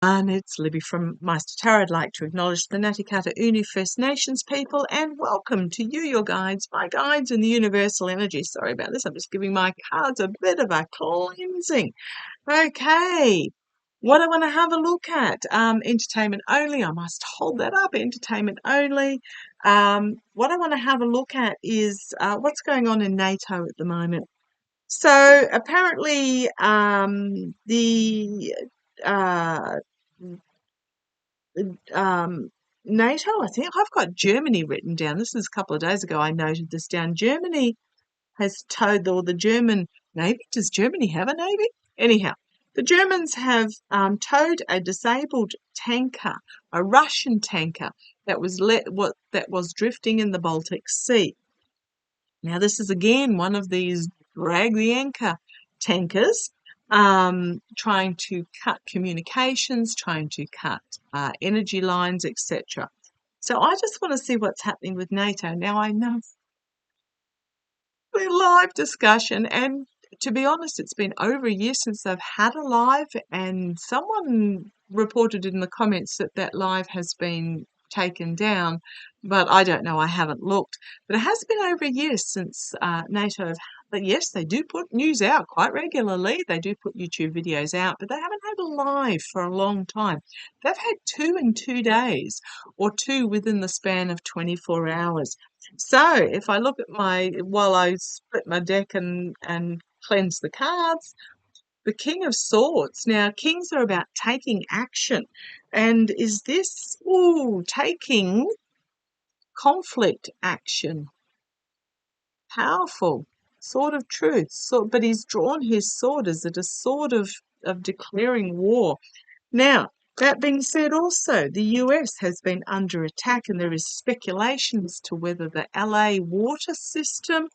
And it's Libby from Meister Tarot. I'd like to acknowledge the Ngāti Kata Uni First Nations people and welcome to you, your guides, my guides in the universal energy. Sorry about this, I'm just giving my cards a bit of a cleansing. Okay, what I want to have a look at, entertainment only, I must hold that up, entertainment only. What I want to have a look at is what's going on in NATO at the moment. So apparently the NATO, I think I've got Germany written down. This is a couple of days ago I noted this down. Germany has towed, or the German Navy, does Germany have a Navy? Anyhow, the Germans have towed a disabled tanker, a Russian tanker that was drifting in the Baltic Sea. Now this is again one of these drag the anchor tankers, trying to cut communications, trying to cut energy lines, etc. So I just want to see what's happening with NATO. Now I know we're live discussion, and to be honest, it's been over a year since I've had a live, and someone reported in the comments that that live has been taken down, but I don't know, I haven't looked. But it has been over a year since NATO have, but yes, they do put news out quite regularly. They do put YouTube videos out, but they haven't had a live for a long time. They've had 2 in 2 days, or 2 within the span of 24 hours. So if I look at while I split my deck and cleanse the cards, the King of Swords. Now, kings are about taking action. And is this, taking conflict action? Powerful. Sword of Truth. But he's drawn his sword. Is it a sword of declaring war? Now, that being said also, the US has been under attack and there is speculation as to whether the LA water system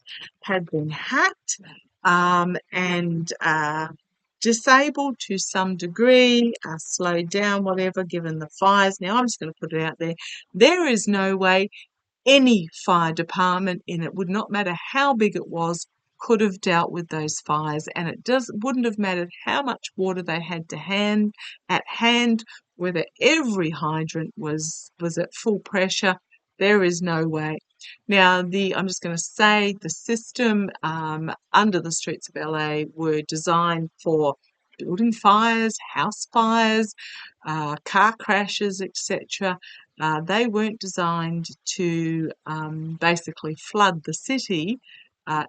had been hacked and disabled to some degree, slowed down, whatever, given the fires. Now, I'm just going to put it out there. There is no way any fire department, and it would not matter how big it was, could have dealt with those fires, and it wouldn't have mattered how much water they had at hand, whether every hydrant was at full pressure. There is no way. Now, I'm just going to say the system under the streets of LA were designed for building fires, house fires, car crashes, etc. They weren't designed to basically flood the city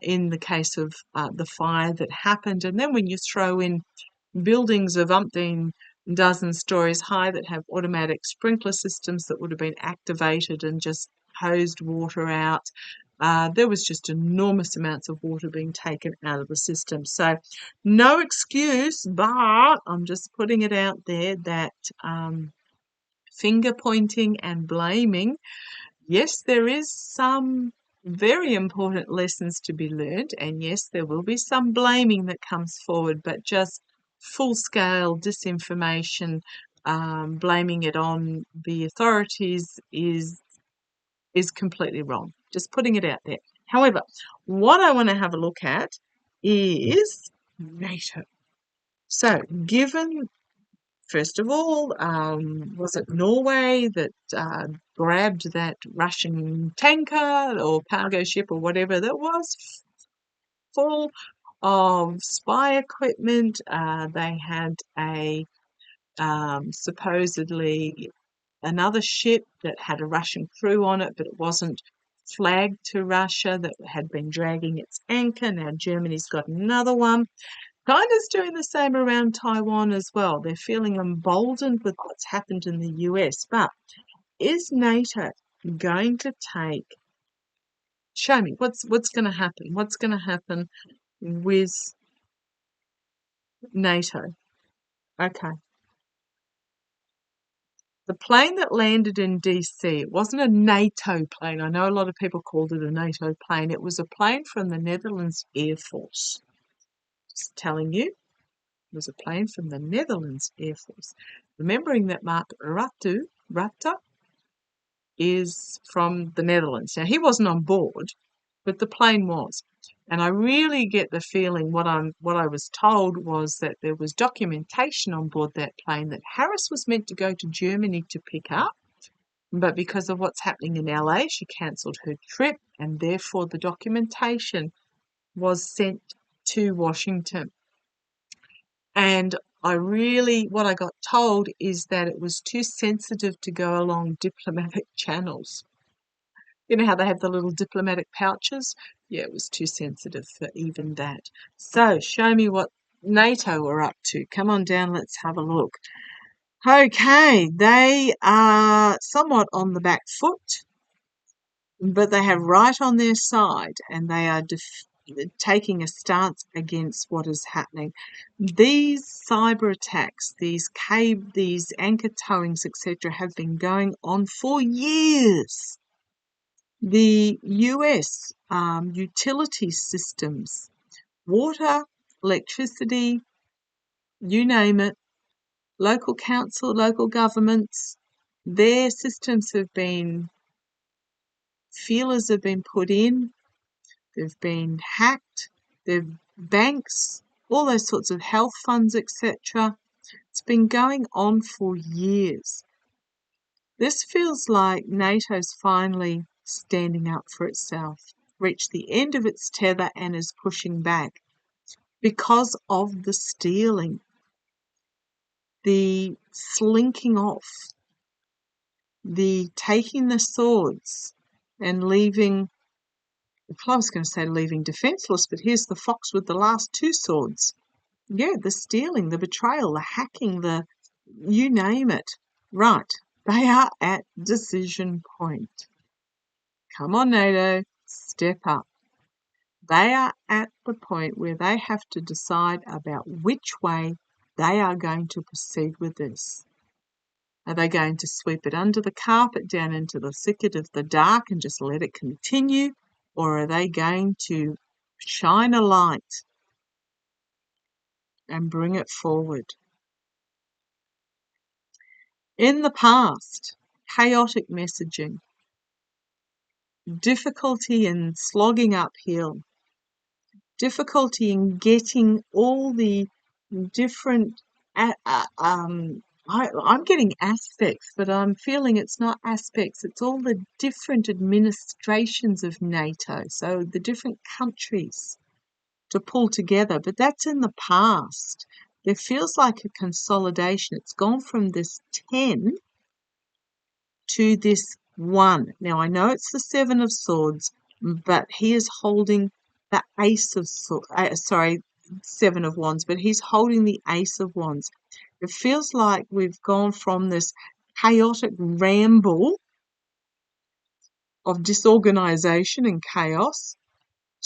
in the case of the fire that happened. And then when you throw in buildings of umpteen dozen stories high that have automatic sprinkler systems that would have been activated and just hosed water out, there was just enormous amounts of water being taken out of the system. So no excuse, but I'm just putting it out there that finger pointing and blaming, yes, there is some very important lessons to be learned, and yes, there will be some blaming that comes forward, but just full-scale disinformation, blaming it on the authorities is completely wrong. Just putting it out there. However, what I want to have a look at is NATO. So, given, first of all, was it Norway that grabbed that Russian tanker or cargo ship or whatever that was full of spy equipment? They had a supposedly another ship that had a Russian crew on it, but it wasn't flagged to Russia, that had been dragging its anchor. Now Germany's got another one. China's doing the same around Taiwan as well. They're feeling emboldened with what's happened in the US. But is NATO going to show me what's going to happen? What's going to happen with NATO? Okay. The plane that landed in DC, it wasn't a NATO plane. I know a lot of people called it a NATO plane. It was a plane from the Netherlands Air Force. Just telling you, it was a plane from the Netherlands Air Force. Remembering that Mark Rutte is from the Netherlands. Now, he wasn't on board, but the plane was. And I really get the feeling what I was told was that there was documentation on board that plane that Harris was meant to go to Germany to pick up, but because of what's happening in LA, she cancelled her trip, and therefore the documentation was sent to Washington. And what I got told is that it was too sensitive to go along diplomatic channels. You know how they have the little diplomatic pouches? Yeah, it was too sensitive for even that. So, show me what NATO are up to. Come on down, let's have a look. Okay, they are somewhat on the back foot, but they have right on their side, and they are taking a stance against what is happening. These cyber attacks, these anchor towings, etc., have been going on for years. The US utility systems, water, electricity, you name it, local council, local governments, their systems feelers have been put in, they've been hacked, banks, all those sorts of health funds, etc. It's been going on for years. This feels like NATO's finally standing up for itself, reached the end of its tether and is pushing back because of the stealing, the slinking off, the taking the swords and leaving, I was going to say leaving defenseless, but here's the fox with the last two swords. Yeah, the stealing, the betrayal, the hacking, you name it. Right, they are at decision point. Come on, NATO, step up. They are at the point where they have to decide about which way they are going to proceed with this. Are they going to sweep it under the carpet down into the thicket of the dark and just let it continue? Or are they going to shine a light and bring it forward? In the past, chaotic messaging, difficulty in slogging uphill, difficulty in getting all the different, I'm getting aspects, but I'm feeling it's not aspects, it's all the different administrations of NATO, so the different countries to pull together, but that's in the past. There feels like a consolidation. It's gone from this 10 to this 1. Now, I know it's the 7 of Swords, but he is holding the Ace of Swords, 7 of Wands, but he's holding the Ace of Wands. It feels like we've gone from this chaotic ramble of disorganization and chaos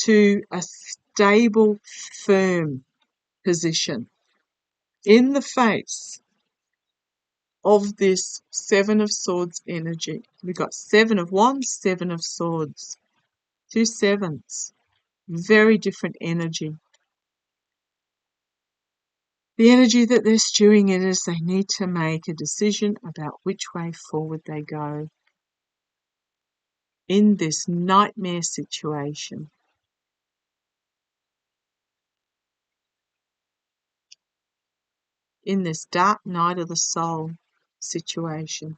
to a stable, firm position in the face of this 7 of Swords energy. We've got 7 of Wands, 7 of Swords. 2 sevens. Very different energy. The energy that they're stewing in is they need to make a decision about which way forward they go in this nightmare situation. In this dark night of the soul situation.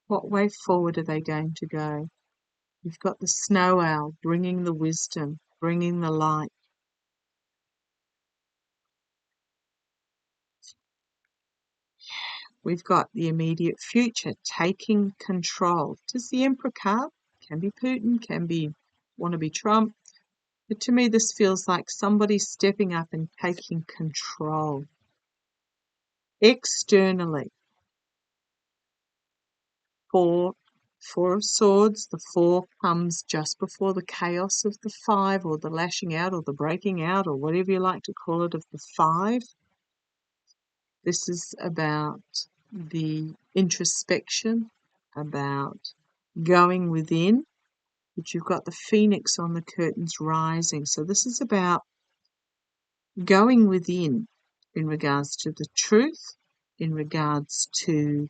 What way forward are they going to go? You've got the snow owl bringing the wisdom, bringing the light. We've got the immediate future, taking control. Does the Emperor card? Can be Putin, want to be Trump. But to me, this feels like somebody stepping up and taking control. Externally. 4 of Swords. The 4 comes just before the chaos of the 5, or the lashing out, or the breaking out, or whatever you like to call it, of the 5. This is about the introspection, about going within, but you've got the phoenix on the curtains rising. So this is about going within in regards to the truth, in regards to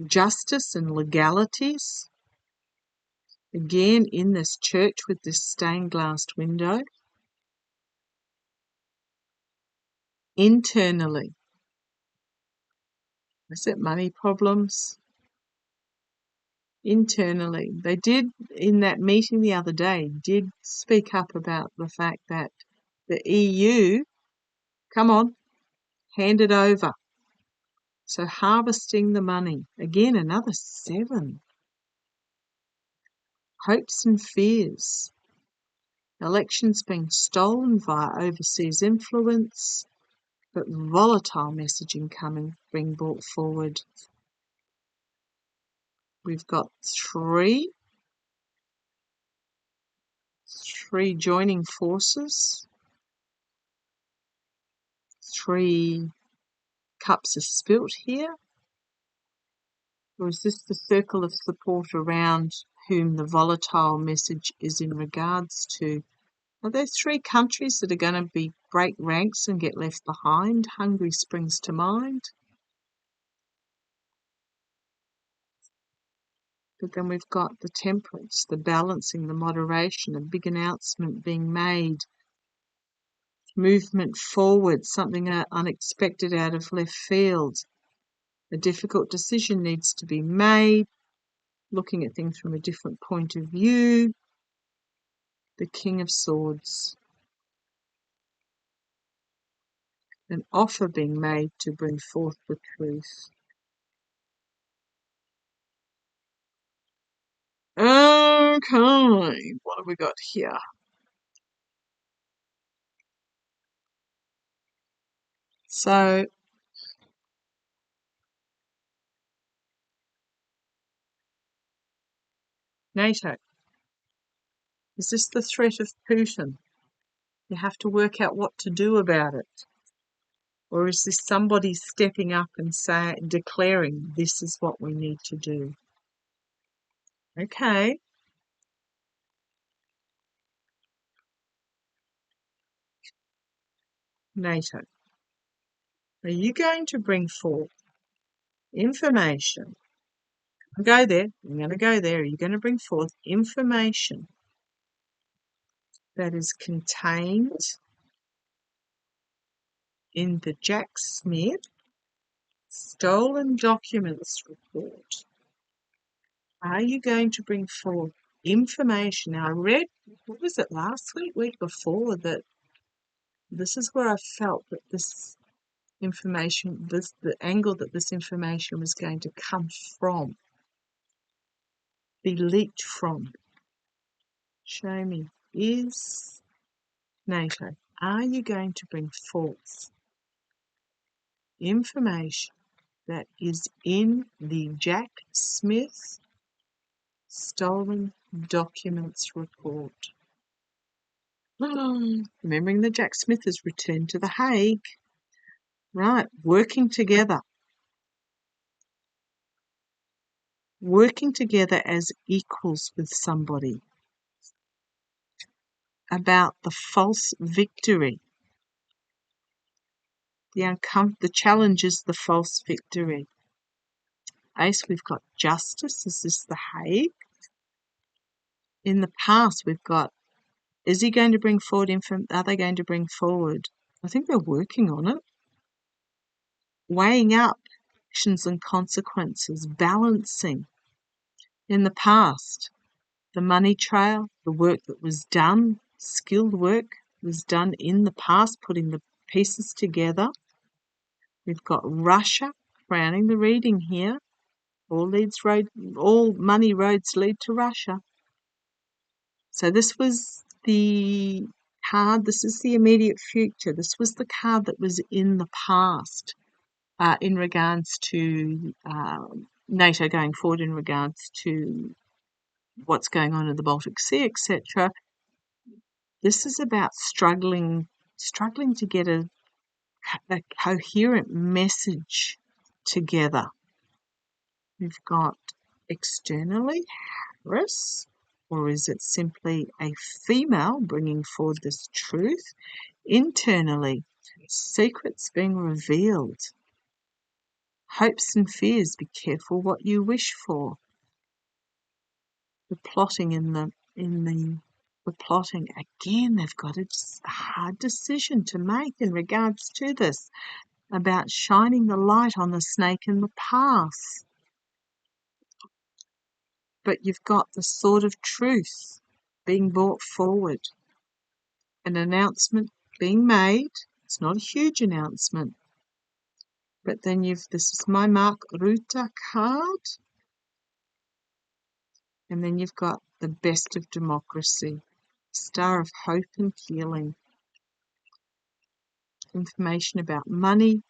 justice and legalities, Again, in this church with this stained glass window. Internally. Is it money problems? Internally. They did, in that meeting the other day, did speak up about the fact that the EU, come on, hand it over. So harvesting the money. Again, another 7. Hopes and fears. Elections being stolen via overseas influence, but volatile messaging being brought forward. We've got 3 joining forces, 3 cups are spilt here. Or is this the circle of support around whom the volatile message is in regards to? Are there 3 countries that are going to break ranks and get left behind? Hungary springs to mind. But then we've got the temperance, the balancing, the moderation, a big announcement being made, movement forward, something unexpected out of left field. A difficult decision needs to be made, looking at things from a different point of view. The King of Swords. An offer being made to bring forth the truth. Okay, what have we got here? So, NATO. Is this the threat of Putin? You have to work out what to do about it. Or is this somebody stepping up and declaring this is what we need to do? Okay. NATO. Are you going to bring forth information? Go there. I'm going to go there. Are you going to bring forth information that is contained in the Jack Smith stolen documents report? Are you going to bring forth information? Now, I read, what was it, last week before, that this is where I felt that this information, the angle that this information was going to come from, be leaked from. Show me. Is NATO, are you going to bring forth information that is in the Jack Smith stolen documents report? Remembering that Jack Smith has returned to The Hague. Right, working together as equals with somebody about the false victory. The challenge is the false victory. Ace, we've got justice. Is this The Hague? In the past, we've got, is he going to bring forward are they going to bring forward? I think they're working on it. Weighing up actions and consequences, balancing. In the past, the money trail, the work that was done, skilled work was done in the past, putting the pieces together. We've got Russia crowning the reading here. All money roads lead to Russia. So this was the card. This is the immediate future. This was the card that was in the past in regards to NATO going forward, in regards to what's going on in the Baltic Sea, etc. This is about struggling to get a coherent message together. We've got externally Harris, or is it simply a female bringing forward this truth? Internally, secrets being revealed. Hopes and fears, be careful what you wish for. the plotting the plotting again. They've got a hard decision to make in regards to this, about shining the light on the snake in the path. But you've got the sword of truth being brought forward, an announcement being made. It's not a huge announcement, but then this is my Mark Ruta card, and then you've got the best of democracy, star of hope and healing, information about money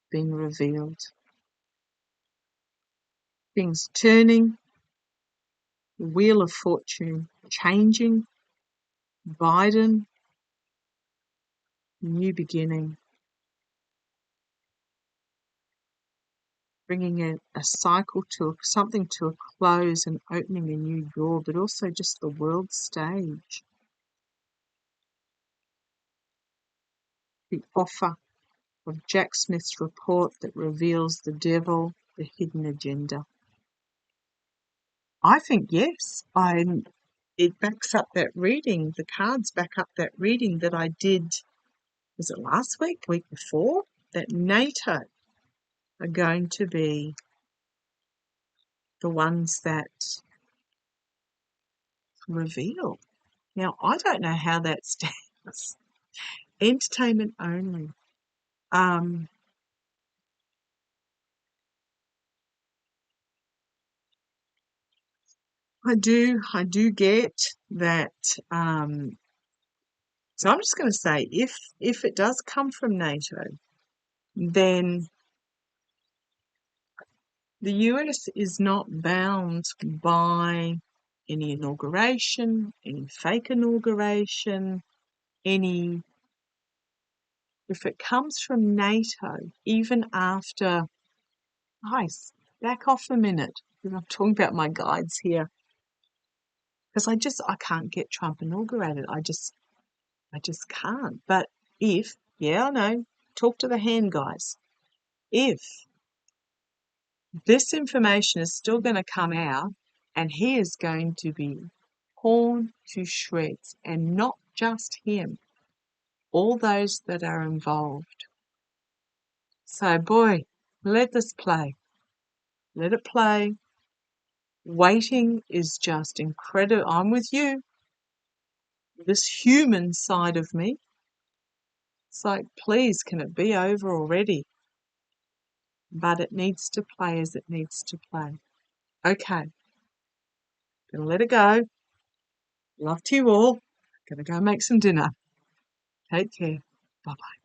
being revealed, things turning, the wheel of fortune changing, Biden, new beginning, bringing a cycle something to a close and opening a new door, but also just the world stage. The offer of Jack Smith's report that reveals the devil, the hidden agenda. I think yes, it backs up that reading. The cards back up that reading that I did, was it last week, week before, that NATO are going to be the ones that reveal. Now, I don't know how that stands. Entertainment only. I do get that. So I'm just going to say, if it does come from NATO, then the US is not bound by any inauguration, any fake inauguration, if it comes from NATO, even after, guys, back off a minute, because I'm talking about my guides here, because I can't get Trump inaugurated. I just can't. But I know, talk to the hand, guys. If this information is still going to come out and he is going to be torn to shreds, and not just him, all those that are involved. So, boy, let this play. Let it play. Waiting is just incredible. I'm with you. This human side of me, it's like, please, can it be over already? But it needs to play as it needs to play. Okay, gonna let it go. Love to you all. Gonna go make some dinner. Take care. Bye-bye.